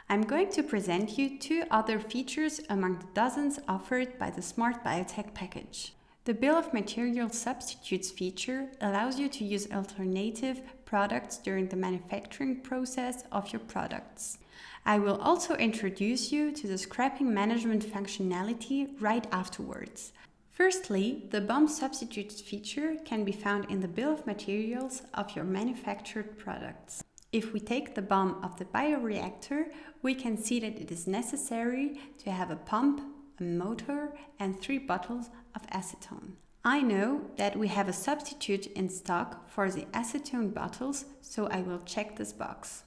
I'm going to present you 2 other features among the dozens offered by the Smart Biotech package. The Bill of Materials Substitutes feature allows you to use alternative products during the manufacturing process of your products. I will also introduce you to the scrapping management functionality right afterwards. Firstly, the BoM substitutes feature can be found in the bill of materials of your manufactured products. If we take the BoM of the bioreactor, we can see that it is necessary to have a pump, a motor, and 3 bottles of acetone. I know that we have a substitute in stock for the acetone bottles, so I will check this box.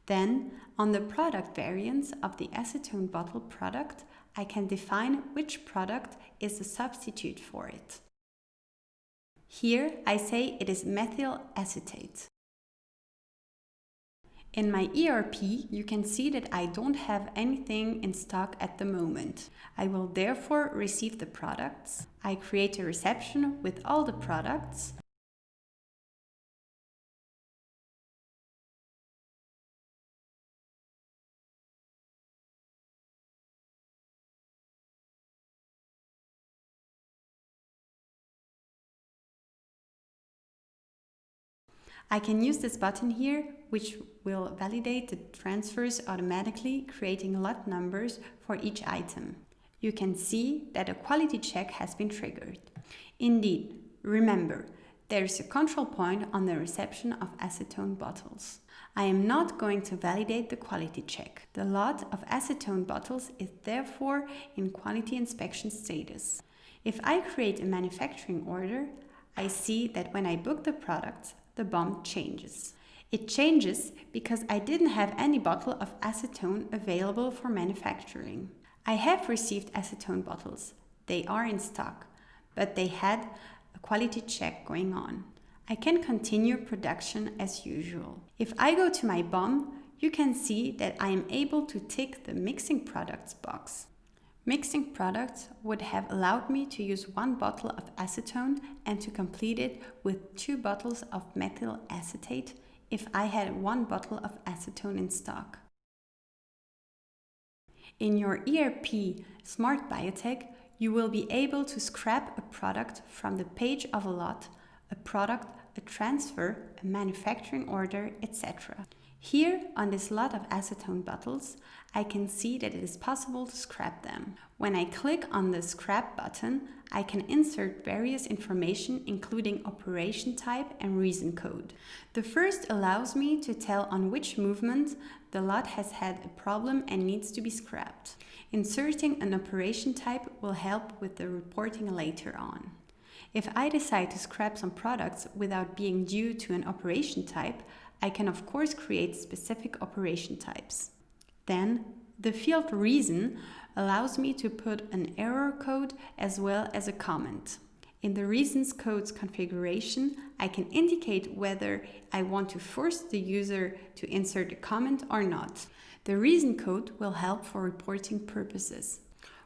Then, on the product variants of the acetone bottle product, I can define which product is the substitute for it. Here I say it is methyl acetate. In my ERP, you can see that I don't have anything in stock at the moment. I will therefore receive the products. I create a reception with all the products. I can use this button here, which will validate the transfers automatically, creating lot numbers for each item. You can see that a quality check has been triggered. Indeed, remember, there is a control point on the reception of acetone bottles. I am not going to validate the quality check. The lot of acetone bottles is therefore in quality inspection status. If I create a manufacturing order, I see that when I book the products, the BoM changes. It changes because I didn't have any bottle of acetone available for manufacturing. I have received acetone bottles. They are in stock, but they had a quality check going on. I can continue production as usual. If I go to my BoM, you can see that I am able to tick the mixing products box. Mixing products would have allowed me to use 1 bottle of acetone and to complete it with 2 bottles of methyl acetate if I had 1 bottle of acetone in stock. In your ERP Smart Biotech, you will be able to scrap a product from the page of a lot, a product, a transfer, a manufacturing order, etc. Here, on this lot of acetone bottles, I can see that it is possible to scrap them. When I click on the Scrap button, I can insert various information including operation type and reason code. The first allows me to tell on which movement the lot has had a problem and needs to be scrapped. Inserting an operation type will help with the reporting later on. If I decide to scrap some products without being due to an operation type, I can of course create specific operation types. Then, the field reason allows me to put an error code as well as a comment. In the reasons code's configuration, I can indicate whether I want to force the user to insert a comment or not. The reason code will help for reporting purposes.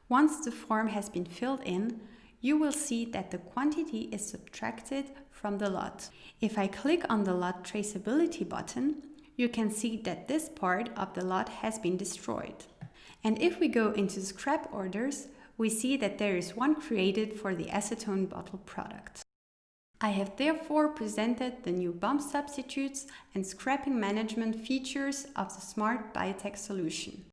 Once the form has been filled in, you will see that the quantity is subtracted from the lot. If I click on the lot traceability button, you can see that this part of the lot has been destroyed. And if we go into scrap orders, we see that there is 1 created for the acetone bottle product. I have therefore presented the new BoM substitutes and scrapping management features of the Smart Biotech solution.